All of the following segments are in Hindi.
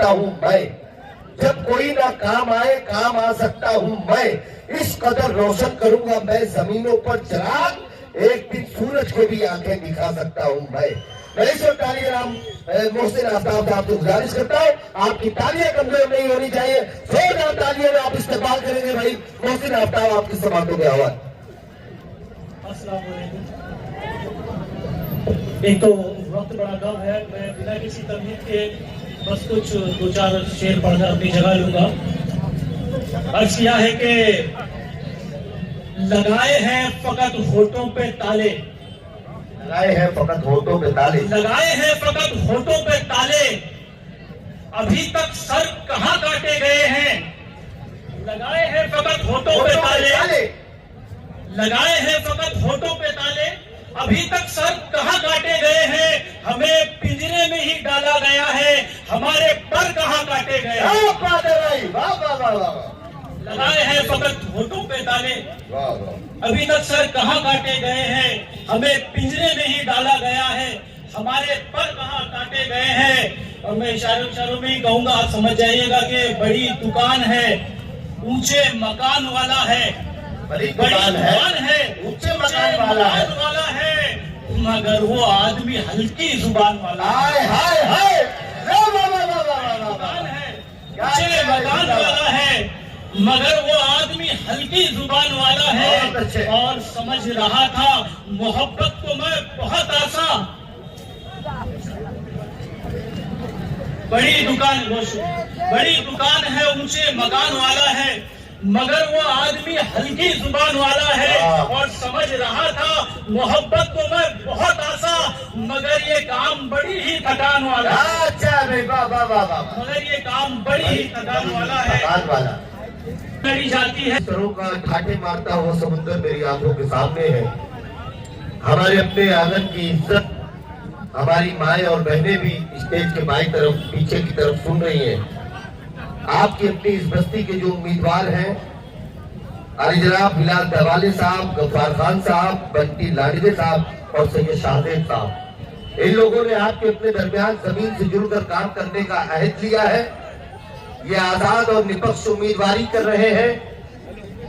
सकता हूँ मैं, जब कोई ना काम आए काम आ सकता हूँ मैं, इस कदर रोशन करूंगा मैं जमीनों पर चिराग, एक दिन सूरज को भी आंखें दिखा सकता हूँ मैं इस वक्त तालियां मोहसिन आफ्ताब साहब से गुजारिश करता हूँ, आपकी तालियां कमजोर नहीं होनी चाहिए, जोरदार तालियों में आप इस्तेमाल करेंगे भाई। मोहसिन आफ्ताब आपकी समातों के आवाज। एक तो वक्त बड़ा कम है, मैं बिना किसी तमहीद के बस कुछ दो चार शेर पढ़कर अपनी जगह लूंगा। अर्ज किया है कि लगाए हैं फकत होठों पे ताले, लगाए हैं फकत होठों पे ताले, लगाए हैं फकत होठों पे ताले, अभी तक सर कहाँ काटे गए हैं। लगाए हैं फकत होठों पे ताले, लगाए हैं फकत होठों पे ताले, अभी तक सर कहाँ काटे गए हैं। हमें पिंजरे में ही डाला गया है, हमारे पर कहाँ काटे गए हैं। लगाए हैं फकत होठों पे ताले, अभी तक सर कहाँ काटे गए हैं। हमें पिंजरे में ही डाला गया है, हमारे पर कहाँ काटे गए हैं। और मैं इशारों में ही कहूंगा, आप समझ जाइएगा कि बड़ी दुकान है, ऊंचे मकान वाला है, बड़ी दुकान है, ऊंचे मकान वाला है, मगर वो आदमी हल्की जुबान वाला है। हाय हाय ऊंचे मकान वाला है, मगर वो आदमी हल्की जुबान वाला है। और समझ रहा था मोहब्बत को मैं बहुत आसा। बड़ी दुकान है, ऊंचे मकान वाला है, मगर वो आदमी हल्की जुबान वाला है। और समझ रहा था मोहब्बत को मैं बहुत आसा, मगर ये काम बड़ी ही थकान वाला है। अच्छा भाई, वाह वाह वाह वाह, मगर ये काम बड़ी ही थकान वाला है। लड़ी जाती है, सरों का ठाटे मारता हुआ समुद्र मेरी आंखों के सामने है। हमारे अपने आंगन की इज्जत हमारी माएं और बहनें भी स्टेज के बाईं तरफ पीछे की तरफ सुन रही हैं। आपकी अपनी इस बस्ती के जो उम्मीदवार हैं, अली जनाब बिलाल दवाले साहब, गफ्फार खान साहब, बंटी लाडगे साहब और सैयद शाहदेव साहब, इन लोगों ने आपके अपने दरमियान जमीन से जुड़कर काम करने का अहद लिया है। ये आजाद और निष्पक्ष उम्मीदवारी कर रहे हैं।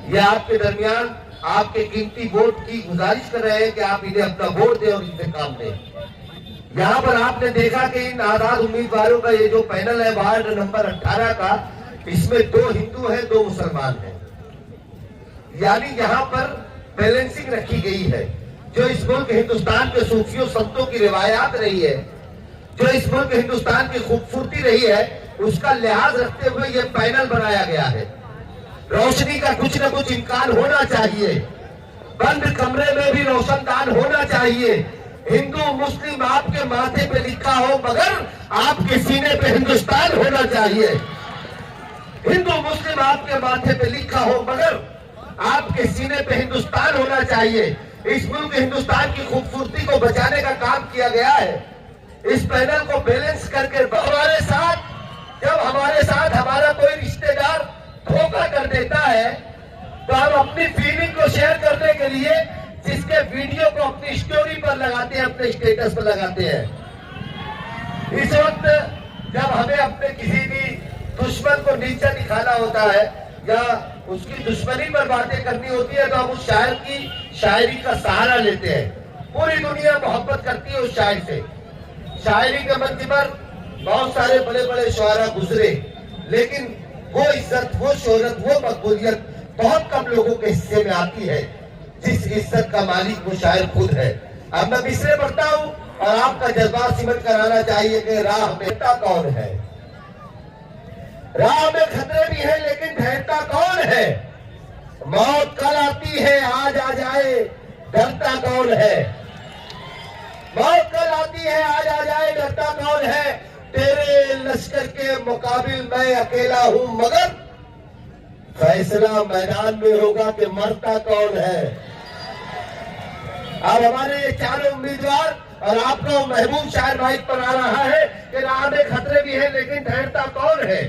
ये आपके दरमियान आपके कीमती वोट की गुजारिश कर रहे हैं कि आप इन्हें अपना वोट दें और इनसे काम दें। यहाँ पर आपने देखा कि इन आजाद उम्मीदवारों का ये जो पैनल है वार्ड नंबर 18 का, इसमें 2 हिंदू हैं, 2 मुसलमान हैं, यानी यहाँ पर बैलेंसिंग रखी गई है। जो इस मुल्क हिंदुस्तान के सूफियों संतों की रिवायात रही है, जो इस मुल्क हिंदुस्तान की खूबसूरती रही है, उसका लिहाज रखते हुए ये पैनल बनाया गया है। रोशनी का कुछ न कुछ इम्कान होना चाहिए, बंद कमरे में भी रोशनदान होना चाहिए। हिंदू मुस्लिम आपके माथे पे लिखा हो, मगर आपके सीने पे हिंदुस्तान होना चाहिए। हिंदू मुस्लिम आपके माथे पे लिखा हो, मगर आपके सीने पे हिंदुस्तान होना चाहिए। इस मुल्क हिंदुस्तान की खूबसूरती को बचाने का काम किया गया है। इस पैनल को बैलेंस करके जब हमारे साथ हमारा कोई रिश्तेदार धोखा कर देता है, तो हम अपनी फीलिंग को शेयर करने के लिए जिसके वीडियो को अपनी स्टोरी पर लगाते हैं, अपने स्टेटस पर लगाते हैं। इस वक्त जब हमें अपने किसी भी दुश्मन को नीचा दिखाना होता है या उसकी दुश्मनी पर बातें करनी होती है, तो हम उस शायर की शायरी का सहारा लेते हैं। पूरी दुनिया मोहब्बत करती है उस शायर से। शायरी के मंच पर बहुत सारे बड़े बड़े शुआरा गुजरे, लेकिन वो इज्जत, वो शोहरत, वो मकबूलियत बहुत कम लोगों के हिस्से में आती है, जिस इज्जत का मालिक वो शायर खुद है। अब मैं मिसरे पढ़ता हूँ और आपका जज्बा सिमट कर आना चाहिए कि राह में ठहरता कौन है। राह में खतरे भी है, लेकिन ठहरता कौन है। मौत कल आती है, आज आ जाए, डरता कौन है। मौत कल आती है, आज आ जाए, डरता कौन है। तेरे लश्कर के मुकाबिल मैं अकेला हूं, मगर फैसला मैदान में होगा कि मरता कौन है। अब हमारे ये चारों उम्मीदवार और आपका महबूब शायर माइक पर आ रहा है कि राह में खतरे भी है, लेकिन ठहरता कौन है।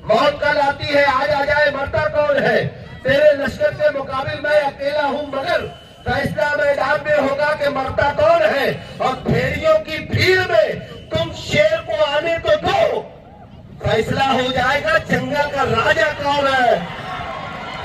मौत कल आती है, आज आ जाए, मरता कौन है। तेरे लश्कर के मुकाबिल मैं अकेला हूं, मगर फैसला मैदान में होगा कि मरता कौन है। और भेड़ियों की भीड़ में तुम शेर को आने तो दो, फैसला हो जाएगा जंगल का राजा कौन है।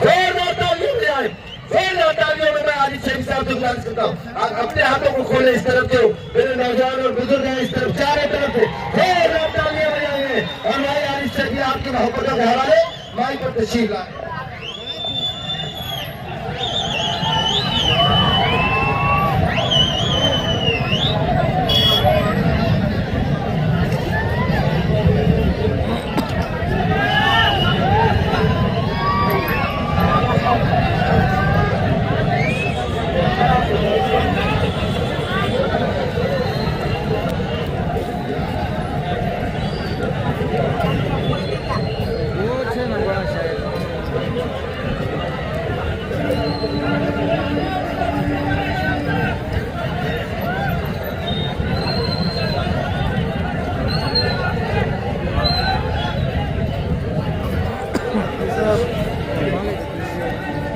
जोरदार तालियों में आए, जोरदार तालियों में मैं आरिफ शरीफ साहब से गुजारिश करता हूँ आप अपने हाथों को खोले इस तरफ से, मेरे नौजवान और बुजुर्ग हैं इस तरफ, चारों तरफ से जोरदार तालियां बजाएंगे और भाई आरिफ शरीफ आपकी मोहब्बतों के हवाले माइक पर तशरीफ लाए।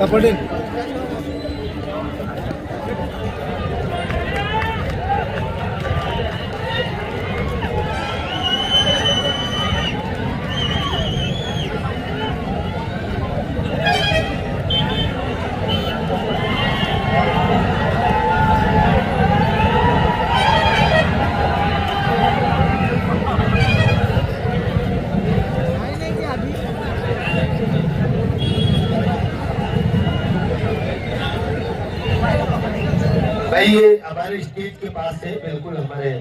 पड़े भाई ये हमारे स्टेज के पास से बिल्कुल हमारे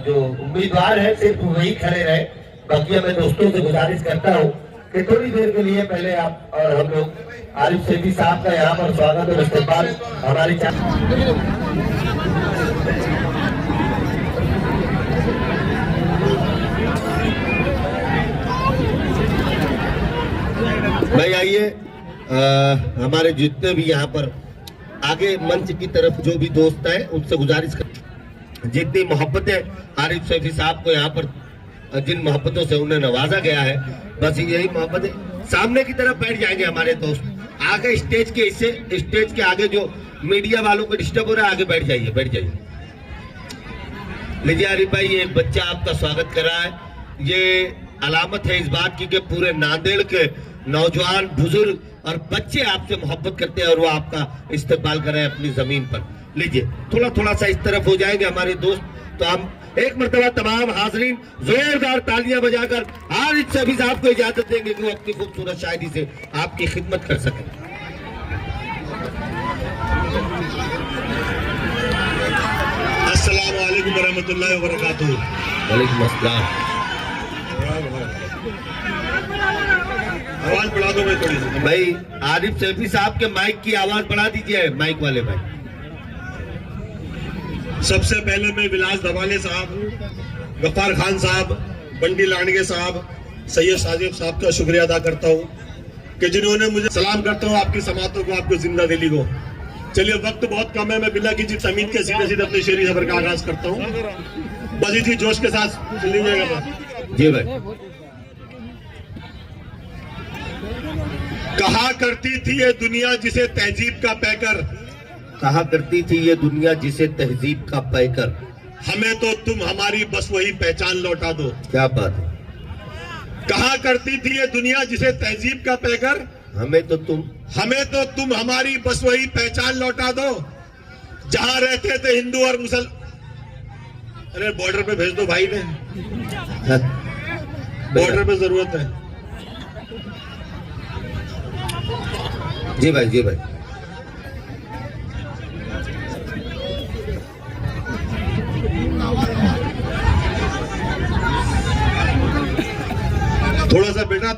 जो उम्मीदवार है सिर्फ वही खड़े रहे। बाकी मैं दोस्तों से गुजारिश करता हूँ कि थोड़ी देर के लिए पहले आप और हम लोग आरिफ शरीफ साहब का यहाँ पर स्वागत और इस्तेमाल हमारी भाई आइए हमारे जितने भी यहाँ पर आगे मंच की तरफ जो भी दोस्त हैं उनसे गुजारिश कर, जितनी मोहब्बतें आरिफ शरीफ साहब को यहाँ पर जिन मोहब्बतों से उन्हें नवाजा गया है, बस यही मोहब्बतें सामने की तरफ बैठ जाएंगे हमारे दोस्त। आगे स्टेज के हिस्से, स्टेज के आगे जो मीडिया वालों को डिस्टर्ब हो रहा है, आगे बैठ जाइए, बैठ जाइए। लीजिए आरिफ भाई, ये एक बच्चा आपका स्वागत कर रहा है। ये अलामत है इस बात की कि पूरे नांदेड़ के नौजवान, बुजुर्ग और बच्चे आपसे मोहब्बत करते हैं और वो आपका इस्तेमाल कर रहे हैं अपनी जमीन पर। लीजिए थोड़ा थोड़ा सा इस तरफ हो जाएंगे हमारे दोस्त, तो हम एक मरतबा तमाम हाजरीन जोरदार तालियां बजाकर आरिफ शरीफ साहब को इजाजत देंगे कि वो अपनी खूबसूरत शायरी से आपकी खिदमत कर सकें। अस्सलाम वालेकुम रहमतुल्लाहि व बरकातहू। वालेकुम अस्सलाम। आवाज बढ़ा दो भाई थोड़ी सी। भाई आरिफ शरीफ साहब के माइक की आवाज बढ़ा दीजिए, माइक वाले भाई। सबसे पहले मैं विलास दवाले साहब, गफ्फार खान साहब, बंडी लांडगे साहब, सैयद साजिब साहब का शुक्रिया अदा करता हूँ कि जिन्होंने मुझे सलाम करता हूँ आपकी समातों को, आपको जिंदा दिली को। चलिए वक्त बहुत कम है, मैं बिना किसी तमीद के सीधे सीधे अपनी शेरी सफर का आगाज करता हूँ। बस इसी जोश के साथ चल लीजिएगा। जी भाई। कहा करती थी ये दुनिया जिसे तहजीब का पैकर, कहा करती थी ये दुनिया जिसे तहजीब का पैकर, हमें तो तुम हमारी बस वही पहचान लौटा दो। क्या बात है। कहा करती थी ये दुनिया जिसे तहजीब का पैकर, हमें तो तुम हमारी बस वही पहचान लौटा दो। जहां रहते थे हिंदू और मुसल, अरे बॉर्डर पे भेज दो भाई ने, बॉर्डर पे जरूरत है। जी भाई, जी भाई। थोड़ा सा बेटा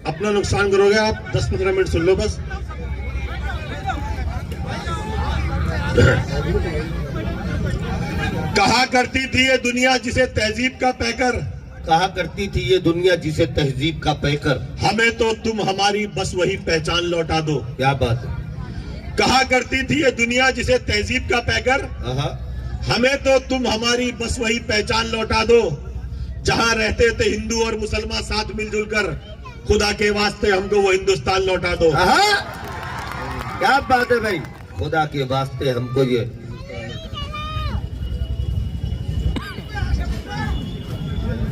अपना नुकसान करोगे आप, 10-15 मिनट सुन लो बस। कहा करती थी ये दुनिया जिसे तहजीब का पैकर, कहा करती थी ये दुनिया जिसे तहजीब का पैकर, हमें तो तुम हमारी बस वही पहचान लौटा दो। क्या बात है। कहा करती थी ये दुनिया जिसे तहजीब का पैकर, हमें तो तुम हमारी बस वही पहचान लौटा दो। जहां रहते थे हिंदू और मुसलमान साथ मिलजुल कर, खुदा के वास्ते हमको वो हिंदुस्तान लौटा दो। क्या बात है भाई, खुदा के वास्ते हमको ये।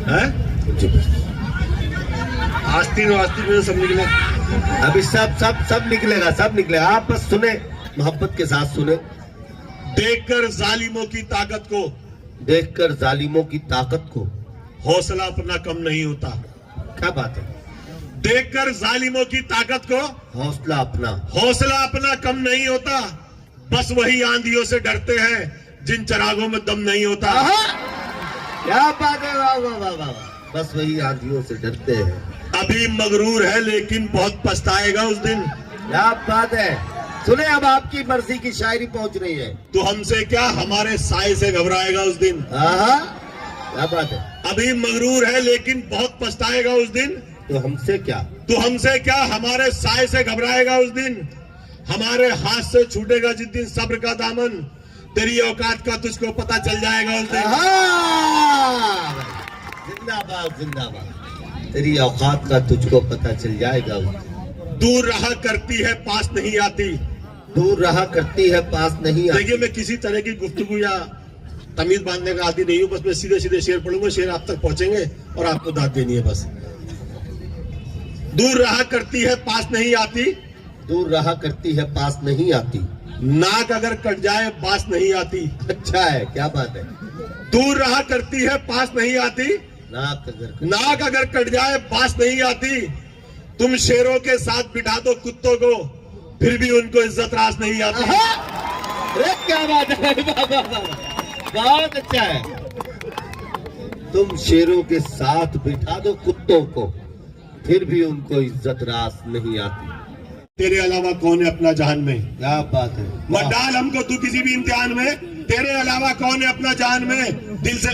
है? आस्तीन में सब निकले। अभी सब निकलेगा। आप बस सुने, मोहब्बत के साथ सुने। देखकर जालिमों की ताकत को हौसला अपना कम नहीं होता। क्या बात है। देखकर जालिमों की ताकत को हौसला अपना कम नहीं होता। बस वही आंधियों से डरते हैं जिन चरागों में दम नहीं होता। क्या बात है, वाह वाह वाह वाह। बस वही आंधियों से डरते हैं। अभी मगरूर है लेकिन बहुत पछताएगा उस दिन। क्या बात है। सुने, अब आपकी मर्जी की शायरी पहुंच रही है। तो हमसे क्या, हमारे साए से घबराएगा उस दिन। क्या बात है। अभी मगरूर है लेकिन बहुत पछताएगा उस दिन। तो हमसे क्या, हमारे साए से घबराएगा उस दिन। हमारे हाथ से छूटेगा जिस दिन सब्र का दामन। तेरी औकात का तुझको पता चल जाएगा उस दिन। जिंदाबाद। तेरी औकात का तुझको पता चल जाएगा उस दिन। दूर रहा करती है पास नहीं आती। देखिए, मैं किसी तरह की गुफ्तगू या तमीज बांधने का आदि नहीं हूँ। बस मैं सीधे शेर पढ़ूंगा, शेर आप तक पहुंचेंगे और आपको दाद देनी है बस। दूर रहा करती है पास नहीं आती। नाक अगर कट जाए बास नहीं आती। अच्छा है, क्या बात है। दूर रहा करती है पास नहीं आती। नाक अगर कट जाए बास नहीं आती। तुम शेरों के साथ बिठा दो कुत्तों को, फिर भी उनको इज्जत रास नहीं आती। अरे क्या बात है, बहुत अच्छा है। तुम शेरों के साथ बिठा दो कुत्तों को, फिर भी उनको इज्जत रास नहीं आती। तेरे अलावा कौन है अपना जान में। क्या बात है। मत डाल हमको तू किसी भी इम्तिहान में। तेरे अलावा कौन है अपना जान में। दिल से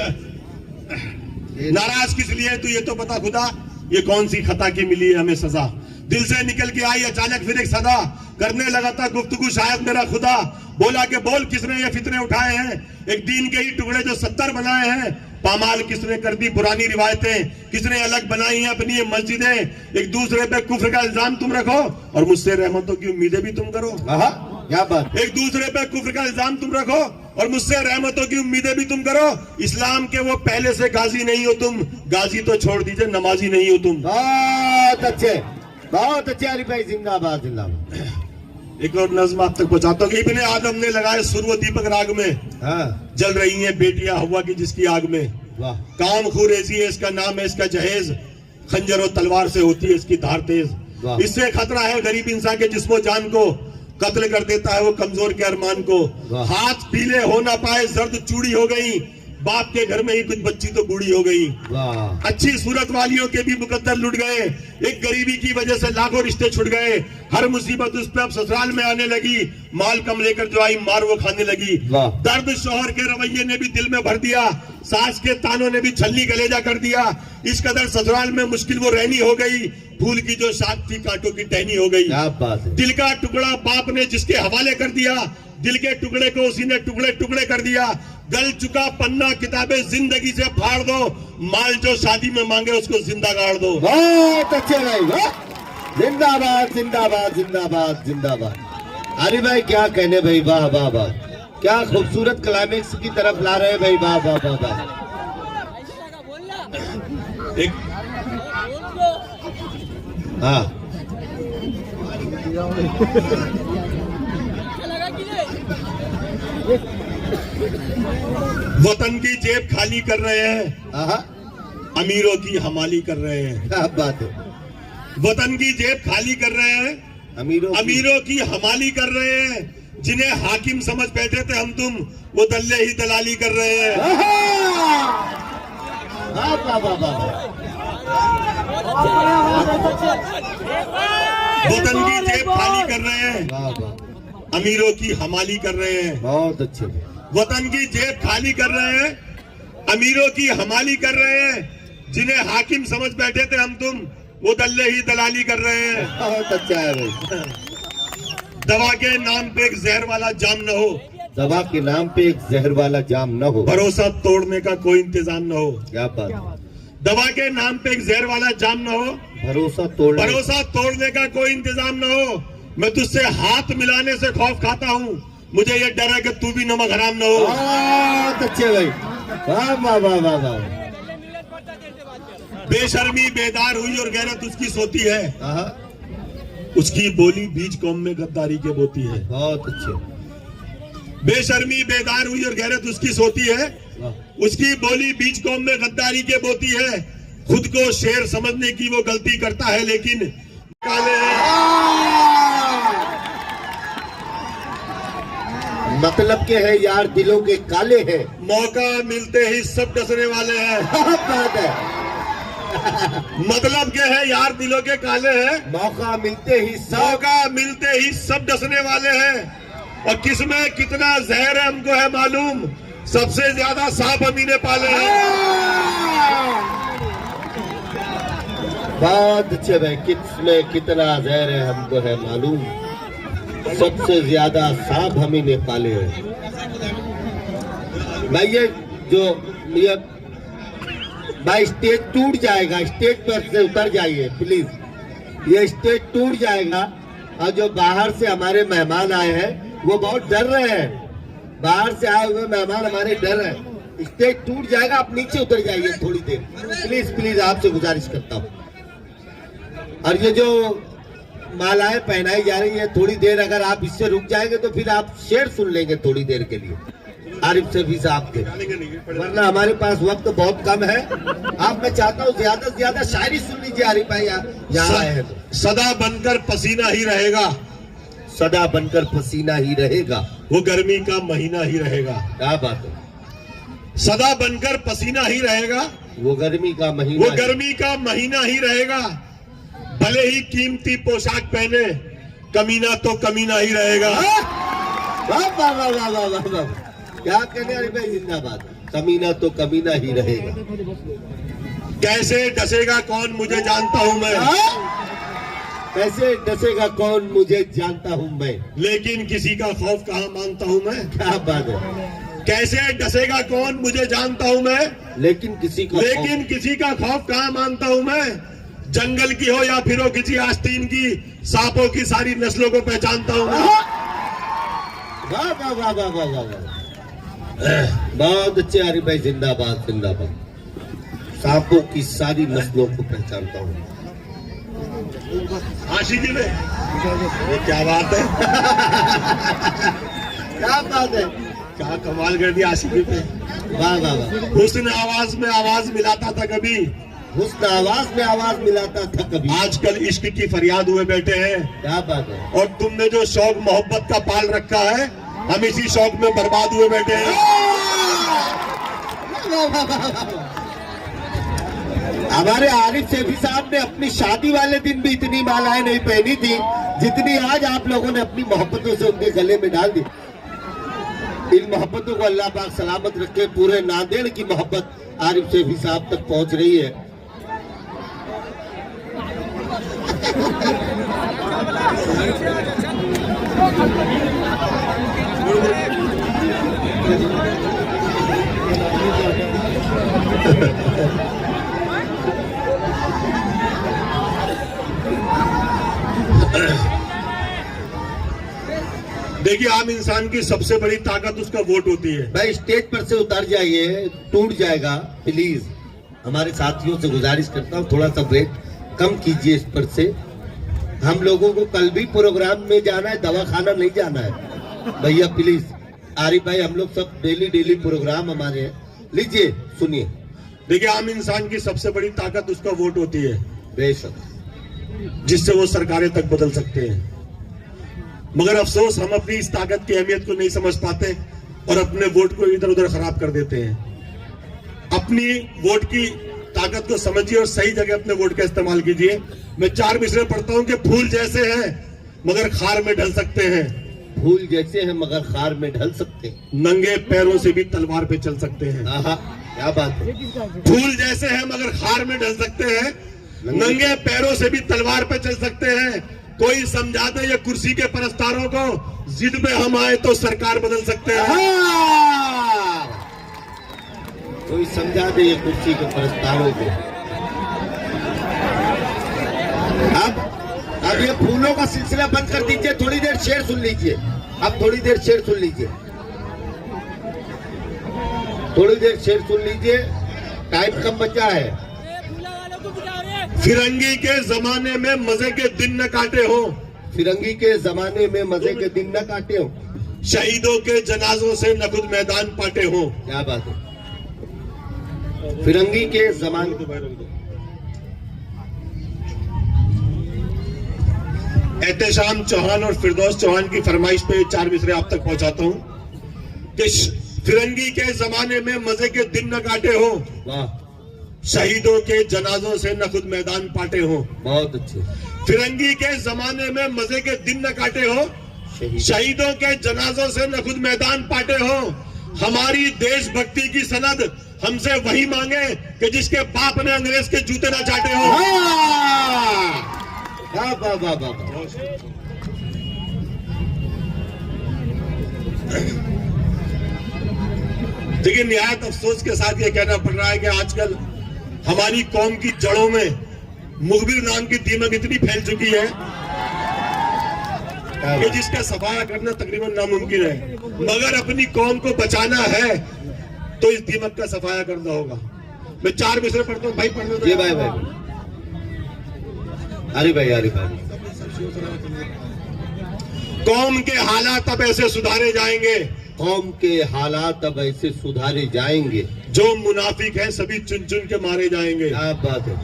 नाराज किस लिए तू ये तो बता खुदा। ये कौन सी खता की मिली है हमें सजा। दिल से निकल के आई अचानक फिर एक सदा। करने लगा था गुफ्तगू शायद मेरा खुदा। बोला कि बोल किसने ये फितने उठाए हैं। एक दीन के ही टुकड़े जो 70 बनाए हैं। पामाल किसने कर दी पुरानी रिवायतें। किसने अलग बनाई हैं अपनी ये मस्जिदें। एक दूसरे पे कुफ्र का इल्जाम तुम रखो और मुझसे रहमतों की उम्मीदें भी तुम करो। क्या बात। एक दूसरे पे कुफ्र का इल्जाम तुम रखो और मुझसे रहमतों की उम्मीदें भी तुम करो। इस्लाम के वो पहले से गाजी नहीं हो तुम। गाजी तो छोड़ दीजिए, नमाजी नहीं हो तुम। बहुत अच्छे अली भाई, जिंदाबाद। एक और नज्म आप तक पहुंचाता हूँ। इब्ने आदम ने लगाए सुर व दीपक राग में। जल रही हैं बेटियां हवा की जिसकी आग में। काम खुरेजी है इसका नाम है, इसका जहेज। खंजर और तलवार से होती है इसकी धार तेज। इससे खतरा है गरीब इंसान के जिस्मो जान को। कत्ल कर देता है वो कमजोर के अरमान को। हाथ पीले हो ना पाए जर्द चूड़ी हो गई। बाप के घर में ही कुछ बच्ची तो बूढ़ी हो गई। अच्छी सूरत वालियों के भी मुकद्दर लुट गए। एक गरीबी की वजह से लाखों रिश्ते छुट गए। हर मुसीबत उस पे अब ससुराल में आने लगी। माल कम लेकर जो आई मार वो खाने लगी। दर्द शौहर के रवैये ने भी दिल में भर दिया। सास के तानों ने भी छलनी कलेजा कर दिया। इस कदर ससुराल में मुश्किल वो रहनी हो गई। फूल की जो शाख थी कांटों की टहनी हो गई। दिल का टुकड़ा बाप ने जिसके हवाले कर दिया। दिल के टुकड़े को उसी ने टुकड़े टुकड़े कर दिया। गल चुका पन्ना किताबें जिंदगी से फाड़ दो। माल जो शादी में मांगे उसको जिंदा गाड़ दो। बहुत अच्छे भाई, जिंदाबाद। अरे भाई क्या कहने भाई, वाह वाह वाह। क्या खूबसूरत क्लाइमेक्स की तरफ ला रहे हैं भाई, वाह वाह वाह वाह। वतन की जेब खाली कर रहे हैं। अमीरों की हमाली कर रहे हैं। क्या बात है। वतन की जेब खाली कर रहे हैं। अमीरों की हमाली कर रहे हैं। जिन्हें हाकिम समझ बैठे थे हम तुम, वो दल्ले ही दलाली कर रहे हैं। वतन की जेब खाली कर रहे हैं। अमीरों की हमाली कर रहे हैं। बहुत अच्छे। वतन की जेब खाली कर रहे हैं। अमीरों की हमाली कर रहे हैं। जिन्हें हाकिम समझ बैठे थे हम तुम, वो दल्ले ही दलाली कर रहे हैं। बहुत अच्छा है भाई। दवा के नाम पे एक जहर वाला जाम न हो। दवा के नाम पे एक जहर वाला जाम न हो। भरोसा तोड़ने का कोई इंतजाम न हो। क्या बात। दवा के नाम पे एक जहर वाला जाम न हो। भरोसा तोड़ने का कोई इंतजाम न हो। मैं तुझसे हाथ मिलाने से खौफ खाता हूँ। मुझे ये डर है कि तू भी नमक हराम न हो। बहुत अच्छे भाई, वाह वाह वाह वाह वाह। बेशर्मी बेदार हुई और गैरत उसकी सोती है, हाँ, उसकी बोली बीज कौम में गद्दारी के बोती है। बहुत अच्छे। बेशर्मी बेदार हुई और गैरत उसकी सोती है, वाह, उसकी बोली बीज कौम में गद्दारी के बोती है। खुद को शेर समझने की वो गलती करता है, लेकिन काले मतलब के है यार दिलों के काले हैं। मौका मिलते ही सब डसने वाले हैं। बात है। मतलब क्या है यार दिलों के काले हैं, मौका मिलते ही सब। मौका मिलते ही सब डसने वाले हैं। और किसमें कितना जहर है हमको है मालूम, सबसे ज्यादा सांप हम ही ने पाले हैं। बहुत अच्छे भाई, किसमें कितना जहर है हमको है मालूम, सबसे ज्यादा सांप हम ही ने पाले हैं। भाई ये भाई स्टेज टूट जाएगा, स्टेज पर से उतर जाइए प्लीज। ये स्टेज टूट जाएगा और जो बाहर से हमारे मेहमान आए हैं वो बहुत डर रहे हैं। बाहर से आए हुए मेहमान हमारे डर रहे हैं। स्टेज टूट जाएगा, आप नीचे उतर जाइए थोड़ी देर प्लीज, प्लीज आपसे गुजारिश करता हूँ। और ये जो मालाएं पहनाई जा रही है, थोड़ी देर अगर आप इससे रुक जाएंगे तो फिर आप शेर सुन लेंगे थोड़ी देर के लिए आरिफ सैफी साहब के, वरना हमारे पास वक्त बहुत कम है। आप मैं चाहता हूँ ज्यादा से ज्यादा शायरी सुन लीजिए आरिफ भाई, यहाँ आए हैं तो। सदा बनकर पसीना ही रहेगा, सदा बनकर पसीना ही रहेगा, वो गर्मी का महीना ही रहेगा। क्या बात है। सदा बनकर पसीना ही रहेगा, वो गर्मी का महीना, वो गर्मी का महीना ही रहेगा। भले ही कीमती पोशाक पहने, कमीना तो कमीना ही रहेगा। वाह वाह वाह वाह वाह वाह वाह, क्या कहने अरे भाई, जिंदाबाद। कमीना तो कमीना ही रहेगा। कैसे डसेगा कौन मुझे जानता हूँ मैं, कैसे डसेगा कौन मुझे जानता हूँ मैं, लेकिन किसी का खौफ कहाँ मानता हूँ मैं। क्या बात है। कैसे डसेगा कौन मुझे जानता हूँ मैं, लेकिन किसी का खौफ कहाँ मानता हूँ मैं। जंगल की हो या फिर हो किसी आस्तीन की, सांपों की सारी नस्लों को पहचानता हूँ मैं। वाह वाह वाह वाह वाह वाह वाह, बहुत अच्छे आरिफ भाई, जिंदाबाद जिंदाबाद। सांपों की सारी नस्लों को पहचानता हूँ। आशिकी में ये क्या बात है। क्या बात है, क्या कमाल कर दिया आशिकी पे। वाह वाह वाह। हुस्न आवाज में आवाज मिलाता था कभी, हुस्न आवाज में आवाज मिलाता था कभी, आजकल इश्क की फरियाद हुए बैठे हैं। क्या बात है। और तुमने जो शौक मोहब्बत का पाल रखा है, हम इसी शौक में बर्बाद हुए बैठे हैं। हमारे आरिफ सैफी साहब ने अपनी शादी वाले दिन भी इतनी मालाएं नहीं पहनी थी जितनी आज आप लोगों ने अपनी मोहब्बतों से उनके गले में डाल दी। इन मोहब्बतों को अल्लाह पाक सलामत रखे। पूरे नांदेड़ की मोहब्बत आरिफ सैफी साहब तक पहुंच रही है। देखिए, आम इंसान की सबसे बड़ी ताकत उसका वोट होती है। भाई स्टेज पर से उतर जाइए, टूट जाएगा प्लीज। हमारे साथियों से गुजारिश करता हूँ थोड़ा सा वेट कम कीजिए इस पर से। हम लोगों को कल भी प्रोग्राम में जाना है, दवाखाना नहीं जाना है भैया प्लीज। आरिफ भाई हम लोग सब डेली प्रोग्राम हमारे हैं, लीजिए सुनिए। देखिए, आम इंसान की सबसे बड़ी ताकत उसका वोट होती है, बेशक, जिससे वो सरकारें तक बदल सकते हैं। मगर अफसोस हम अपनी इस ताकत की अहमियत को नहीं समझ पाते और अपने वोट को इधर उधर खराब कर देते हैं। अपनी वोट की ताकत को समझिए और सही जगह अपने वोट का इस्तेमाल कीजिए। मैं 4 मिसरे पढ़ता हूँ कि फूल जैसे हैं मगर खार में ढल सकते हैं, फूल जैसे हैं मगर खार में ढल सकते हैं, नंगे पैरों से भी तलवार पे चल सकते हैं। आहा, क्या बात है। फूल जैसे हैं मगर खार में ढल सकते हैं, नंगे पैरों से भी तलवार पे चल सकते हैं। कोई समझा दे ये कुर्सी के परस्तारों को, जिद में हम आए तो सरकार बदल सकते हैं। कोई समझा दे ये कुर्सी के परस्तारों को। अब ये फूलों का सिलसिला बंद कर दीजिए, थोड़ी देर शेर सुन लीजिए। अब थोड़ी देर शेर सुन लीजिए, थोड़ी देर शेर सुन लीजिए, टाइम कम बचा है। फिरंगी के जमाने में मजे के दिन न काटे हो, फिरंगी के जमाने में मजे के दिन न काटे हो, शहीदों के जनाजों से न खुद मैदान पाटे हो। क्या बात है। फिरंगी के जमाने एहतेशाम चौहान और फिरदौस चौहान की फरमाइश पे 4 मिसरे आप तक पहुंचाता हूं कि फिरंगी के जमाने में मजे के दिन न काटे हो, वाह, शहीदों के जनाजों से न खुद मैदान पाटे हो। बहुत अच्छे। फिरंगी के जमाने में मजे के दिन न काटे हो, शहीदों के जनाजों से न खुद मैदान पाटे हो। हमारी देशभक्ति की सनद हमसे वही मांगे कि जिसके बाप ने अंग्रेज के जूते न चाटे हो। वाह वाह वाह वाह। लेकिन निहायत अफसोस के साथ ये कहना पड़ रहा है कि आजकल हमारी कौम की जड़ों में मुखबिर नाम की दीमक इतनी फैल चुकी है कि जिसका सफाया करना तकरीबन नामुमकिन है। मगर अपनी कौम को बचाना है तो इस दीमक का सफाया करना होगा। मैं 4 मिसरे पढ़ता हूँ भाई, पढ़ने दो। जी भाई भाई, अरे भाई अरे भाई। कौम के हालात अब ऐसे सुधारे जाएंगे, कौम के हालात अब ऐसे सुधारे जाएंगे, जो मुनाफिक हैं सभी चुन चुन के मारे जाएंगे। क्या बात है।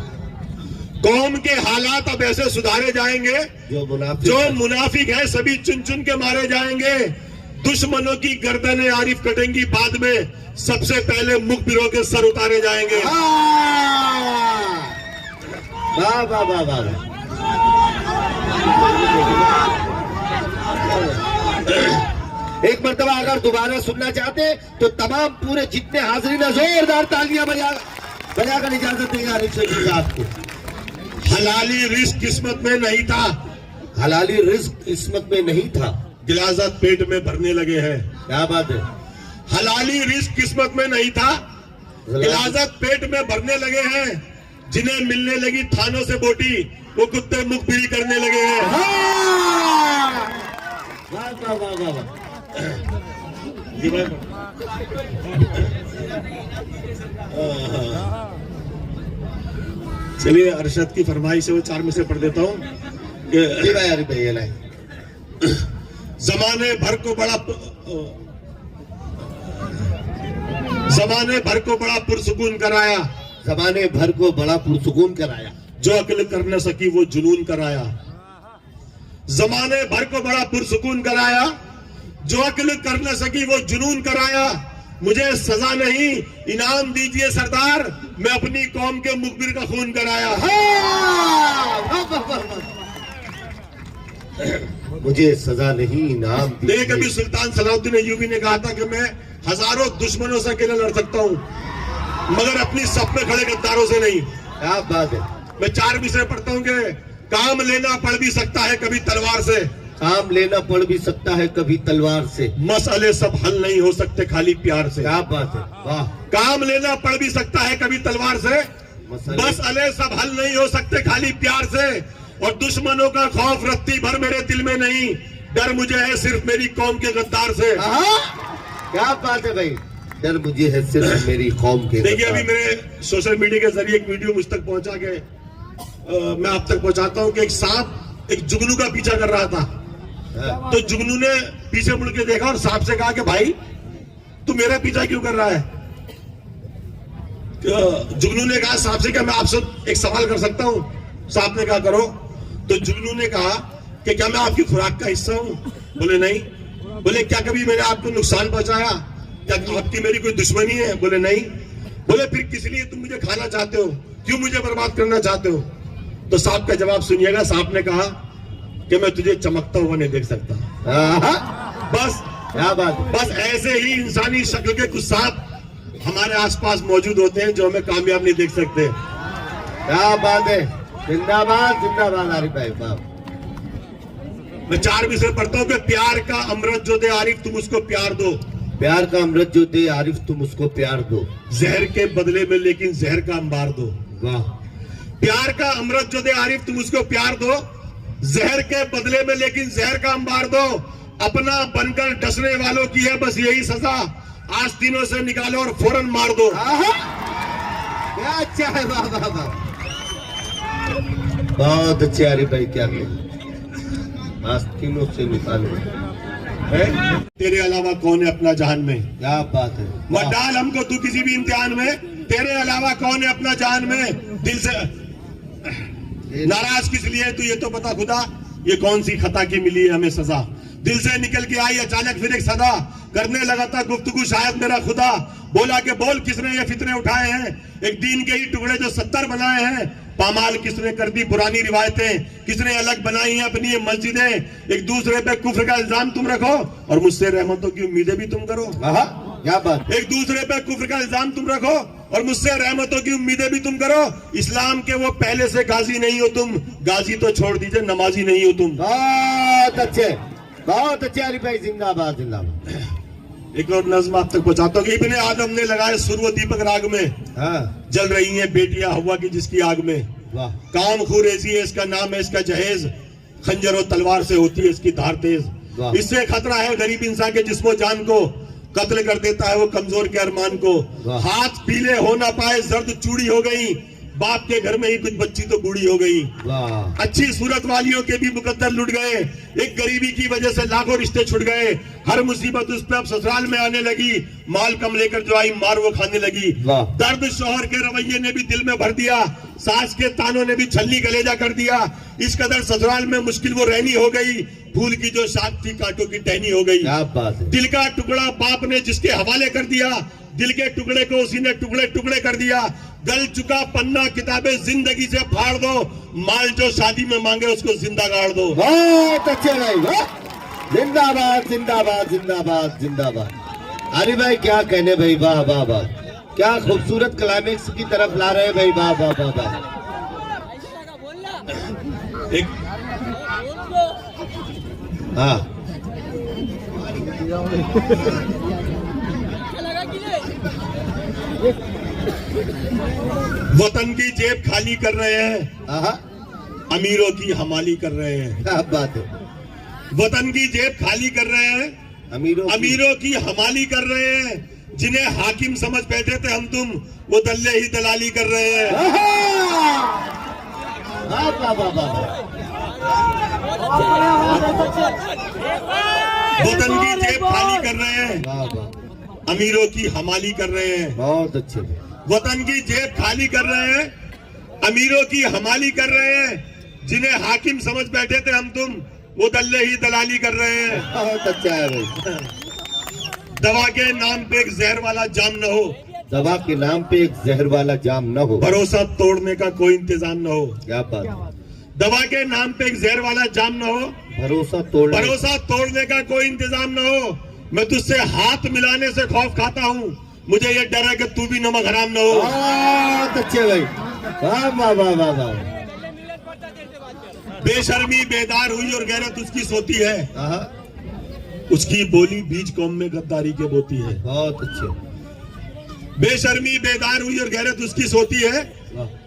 कौम के हालात अब ऐसे सुधारे जाएंगे, जो मुनाफिक हैं सभी चुन चुन के मारे जाएंगे। दुश्मनों की गर्दनें आरिफ कटेंगी, बाद में सबसे पहले मुखबिरों के सर उतारे जाएंगे। वाह वाह वाह वाह। एक मरतबा अगर दोबारा सुनना चाहते तो तमाम पूरे जितने हाजिरीन जोरदार तालियां बजाकर इजाजत देगा आरिफ शकील साहब को। हलाली रिस्क किस्मत में नहीं था, हलाली रिस्क किस्मत में नहीं था, गिलाज़त पेट में भरने लगे हैं। क्या बात है। हलाली रिस्क किस्मत में नहीं था, गिलाज़त पेट में भरने लगे हैं। जिन्हें मिलने लगी थानों से बोटी, वो कुत्ते मुखबिरी करने लगे हैं। वाह वाह वाह वाह वाह। चलिए अरशद की फरमाइश से वो 4 में से पढ़ देता हूँ। जमाने भर को बड़ा पुरसुकून कराया, जमाने भर को बड़ा पुरसुकून कराया, जो अक्ल कर न सकी वो जुनून कराया। जमाने भर को बड़ा पुरसुकून कराया, जो अक्ल कर न सकी वो जुनून कराया। मुझे सजा नहीं इनाम दीजिए सरदार, मैं अपनी कौम के मुखबिर का खून कराया। मुझे सजा नहीं इनाम दीजिए। कभी सुल्तान सलाउद्दीन अय्यूबी ने कहा था कि मैं हजारों दुश्मनों से अकेले लड़ सकता हूँ, मगर अपनी सब में खड़े गद्दारों से नहीं। क्या बात है। मैं 4 विषय पढ़ता हूँ कि काम लेना पड़ भी सकता है कभी तलवार से, काम लेना पड़ भी सकता है कभी तलवार से, मसले सब हल नहीं हो सकते खाली प्यार से। क्या बात है। वाह। काम लेना पड़ भी सकता है कभी तलवार से, मसले सब हल नहीं हो सकते खाली प्यार से। और दुश्मनों का खौफ रत्ती भर मेरे दिल में नहीं, डर मुझे है सिर्फ मेरी कौम के गद्दार से। क्या बात है भाई, डर मुझे है सिर्फ मेरी कौम के। देखिए अभी मेरे सोशल मीडिया के जरिए एक वीडियो मुझ तक पहुंचा के मैं आप तक पहुंचाता हूं कि एक सांप एक जुगनू का पीछा कर रहा था। तो जुगनू ने पीछे मुड़ के देखा और सांप से कहा कि भाई तू मेरा पीछा क्यों कर रहा है। जुगनू ने कहा सांप से, क्या मैं आपसे एक सवाल कर सकता हूं। सांप ने कहा करो। तो जुगनू ने कहा कि क्या मैं आपकी खुराक का हिस्सा हूं। बोले नहीं। बोले क्या कभी मैंने आपको नुकसान पहुंचाया, क्या आपकी मेरी कोई दुश्मनी है। बोले नहीं। बोले फिर किस लिए तुम मुझे खाना चाहते हो, क्यों मुझे बर्बाद करना चाहते हो। तो सांप का जवाब सुनिएगा। सांप ने कहा कि मैं तुझे चमकता हुआ नहीं देख सकता। बस क्या बात। बस ऐसे ही इंसानी शक्ल के कुछ सांप हमारे आसपास मौजूद होते हैं जो हमें कामयाब नहीं देख सकते। क्या बात है। जिंदाबाद जिंदाबाद आरिफ भाई। मैं 4 विषय पढ़ता हूँ कि प्यार का अमृत जो दे आरिफ तुम उसको प्यार दो, प्यार का अमृत जो दे आरिफ तुम उसको प्यार दो, जहर के बदले में लेकिन जहर का अंबार दो। वाह। प्यार का अमृत जो दे आरिफ तुम उसको प्यार दो, जहर के बदले में लेकिन जहर का अंबार दो। अपना बनकर डसने वालों की है बस यही सजा, आस्तीनों से निकालो और फौरन मार दो। क्या अच्छा है। वाह वाह वाह। बहुत अच्छे आरिफ भाई, क्या कहें, आस्तीनों से निकालो है? तेरे अलावा कौन है अपना जहान में? क्या बात है। मत डाल हमको तू किसी भी इम्तिहान में, तेरे अलावा कौन है अपना जहान में? दिल से नाराज किस लिए तू ये तो बता खुदा, ये कौन सी खता की मिली है हमें सजा? दिल से निकल के आई अचानक फिर एक सदा, करने लगा था गुफ्तगू शायद मेरा खुदा, बोला के बोल किसने ये फितने उठाए हैं, एक दीन के ही टुकड़े जो 70 बनाए हैं, पामाल किसने कर दी पुरानी रिवायतें, किसने अलग बनाई हैं अपनी ये मस्जिदें, एक दूसरे पे कुफ्र का इल्जाम तुम रखो और मुझसे रहमतों की उम्मीदें भी तुम करो। क्या बात। एक दूसरे पे कुफ्र का इल्जाम तुम रखो और मुझसे रहमतों की उम्मीदें भी तुम करो। इस्लाम के वो पहले से गाजी नहीं हो तुम, गाजी तो छोड़ दीजिए नमाजी नहीं हो तुम। बहुत अच्छे आरिफ भाई, जिंदाबाद जिंदाबाद। एक और नज्म आप तक पहुंचाता हूँ। इब्ने आदम ने लगाए सुर व दीपक राग में, हाँ। जल रही हैं बेटियां हवा की जिसकी आग में, वाह। काम खुरेजी है इसका नाम है इसका जहेज, खंजर और तलवार से होती है इसकी धार तेज, इससे खतरा है गरीब इंसान के जिस्मो जान को, कत्ल कर देता है वो कमजोर के अरमान को, हाथ पीले हो ना पाए जर्द चूड़ी हो गई, बाप के घर में ही कुछ बच्ची तो बूढ़ी हो गई, अच्छी सूरत वालियों के भी मुकद्दर लुट गए, एक गरीबी की वजह से लाखों रिश्ते छुट गए, हर मुसीबत उस पे अब ससुराल में आने लगी, माल कम लेकर जो आई मार वो खाने लगी, दर्द शौहर के रवैये ने भी दिल में भर दिया, सास के तानों ने भी छल्ली कलेजा कर दिया, इस कदर ससुराल में मुश्किल वो रहनी हो गई, फूल की जो शाख थी कांटों की टहनी हो गई। क्या बात है। दिल का टुकड़ा बाप ने जिसके हवाले कर दिया, दिल के टुकड़े को उसी ने टुकड़े टुकड़े कर दिया, गल चुका पन्ना किताबें जिंदगी से फाड़ दो, माल जो शादी में मांगे उसको जिंदा गाड़ दो। बहुत अच्छे भाई, जिंदाबाद जिंदाबाद जिंदाबाद जिंदाबाद। अरे भाई क्या कहने भाई, वाह वाह वाह, क्या खूबसूरत क्लाइमेक्स की तरफ ला रहे हैं भाई, वाह वाह वाह वाह। एक हाँ वतन की जेब खाली कर रहे हैं, अमीरों की हमाली कर रहे हैं। क्या बात है। वतन की जेब खाली कर रहे हैं, अमीरों की हमाली कर रहे हैं, जिन्हें हाकिम समझ बैठे थे हम तुम वो दल्ले ही दलाली कर रहे हैं। वतन की जेब खाली कर रहे हैं, अमीरों की हमाली कर रहे हैं। बहुत अच्छे। वतन की जेब खाली कर रहे हैं, अमीरों की हमाली कर रहे हैं, जिन्हें हाकिम समझ बैठे थे हम तुम वो दल्ले ही दलाली कर रहे हैं। बहुत अच्छा है भाई। दवा के नाम पे एक जहर वाला जाम न हो, दवा के नाम पे एक जहर वाला जाम न हो, भरोसा तोड़ने का कोई इंतजाम न हो। क्या बात। दवा के नाम पे एक जहर वाला जाम न हो, भरोसा तोड़ने का कोई इंतजाम न हो, मैं तुझसे हाथ मिलाने से खौफ खाता हूँ, मुझे ये डर है कि तू भी नमक हराम न हो। बहुत अच्छे भाई, वाह वाह वाह वाह वाह। बेशर्मी बेदार हुई और गैरत उसकी सोती है, उसकी बोली बीच कौम में गद्दारी के बोती है। बहुत अच्छे। बेशर्मी बेदार हुई और गैरत उसकी सोती है,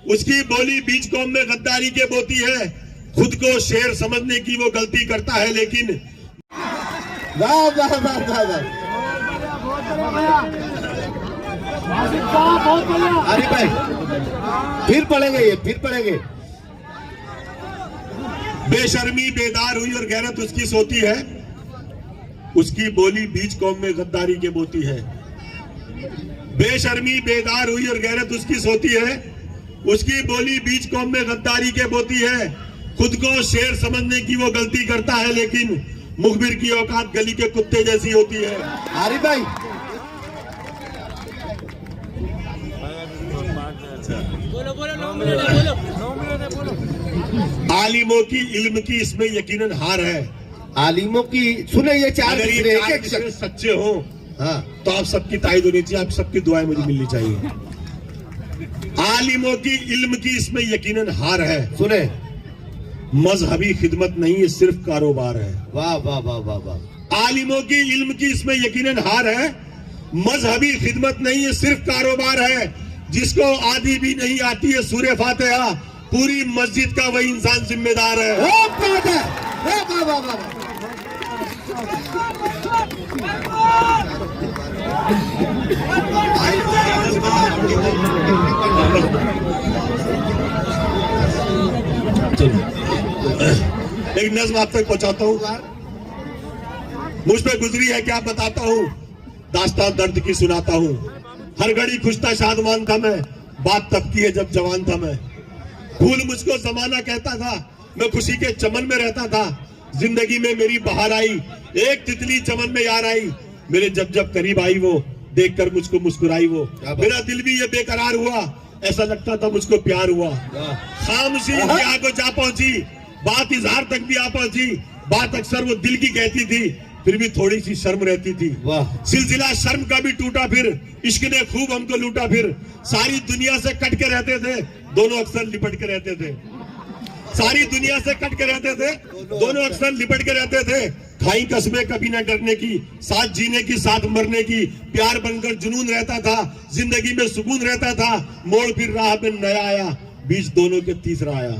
उसकी बोली बीच कौम में गद्दारी के बोती है, खुद को शेर समझने की वो गलती करता है लेकिन। वाह वाह वाह वाह। अरे भाई फिर पढ़ेंगे, ये फिर पढ़ेंगे। बेशर्मी बेदार हुई और गैरत उसकी सोती है, उसकी बोली बीच कौम में गद्दारी के बोती है। बेशर्मी बेदार हुई और गैरत उसकी सोती है, उसकी बोली बीच कौम में गद्दारी के बोती है, खुद को शेर समझने की वो गलती करता है लेकिन मुखबिर की औकात गली के कुत्ते जैसी होती है। अरे भाई आलिमों की इल्म की इसमें यकीनन हार है। आलिमों की सुने ये चार सच्चे हो हाँ तो आप सबकी ताईद होनी चाहिए, आप सबकी दुआएं मुझे मिलनी चाहिए। आलिमों की इल्म की इसमें यकीनन हार है, सुने मजहबी खिदमत नहीं ये सिर्फ कारोबार है। वाह वाह वाह वाह वाह। आलिमों की इल्म की इसमें यकीनन हार है, मजहबी खिदमत नहीं ये सिर्फ कारोबार है, जिसको आधी भी नहीं आती है सूरे फातिहा, पूरी मस्जिद का वही इंसान जिम्मेदार है। सुन, एक नज्म आप तक पहुंचाता हूँ, मुझ पे गुजरी है क्या बताता हूँ, दास्तान दर्द की सुनाता हूँ। हर घड़ी खुश था शादमान था मैं, बात तब की है जब जवान था मैं। फूल मुझको जमाना कहता था, मैं खुशी के चमन में रहता था। जिंदगी में मेरी बहार आई, एक तितली चमन में यार आई। मेरे जब जब करीब आई वो, देखकर मुझको मुस्कुराई वो। मेरा दिल भी ये बेकरार हुआ, ऐसा लगता था मुझको प्यार हुआ। खामोशी की आग को जा पहुंची, बात इजहार तक भी आ पहुंची। बात अक्सर वो दिल की कहती थी, फिर भी थोड़ी सी शर्म रहती थी। सिलसिला शर्म का भी टूटा फिर, इश्क ने खूब हमको लूटा फिर। सारी दुनिया से कट के रहते थे, दोनों अक्सर लिपट के रहते थे। सारी दुनिया से कट के रहते थे, दोनों अक्सर लिपट के रहते थे। खाई कसमें कभी न डरने की, साथ जीने की साथ मरने की। प्यार बनकर जुनून रहता था, जिंदगी में सुकून रहता था। मोड़ फिर राह में नया आया, बीच दोनों के तीसरा आया।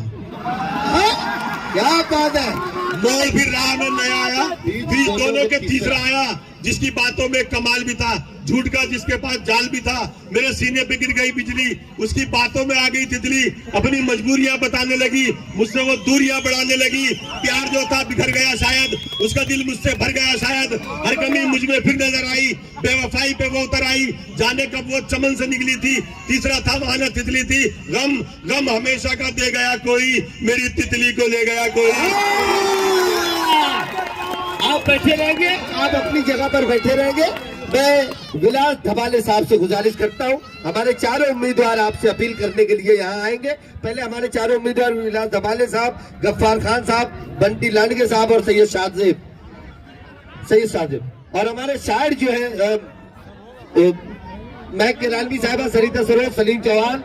क्या बात है। मोड़ फिर राह में नया आया, बीच दोनों के तीसरा आया। जिसकी बातों में कमाल भी था, झूठ का जिसके पास जाल भी था। मेरे सीने पे गिर गई बिजली, उसकी बातों में आ गई तितली। अपनी मजबूरियां बताने लगी, मुझसे वो दूरियां बढ़ाने लगी। प्यार जो था बिखर गया शायद, उसका दिल मुझसे भर गया शायद। हर कमी मुझ में फिर नजर आई, बेवफाई पे वो उतर आई। जाने कब वो चमन से निकली थी, तीसरा था वहां न तितली थी। गम गम हमेशा का दे गया कोई, मेरी तितली को ले गया कोई। आप बैठे रहेंगे, आप अपनी जगह पर बैठे रहेंगे। मैं विलास धबाले साहब से गुजारिश करता हूं, हमारे चारों उम्मीदवार आपसे अपील करने के लिए यहाँ आएंगे। पहले हमारे चारों उम्मीदवार विलास धबाले साहब, गफ्फार खान साहब, बंटी लांडगे साहब और सैयद साजिब। और हमारे शायर जो है महक किरालवी साहबा, सरिता सरोज, सलीम चौहान,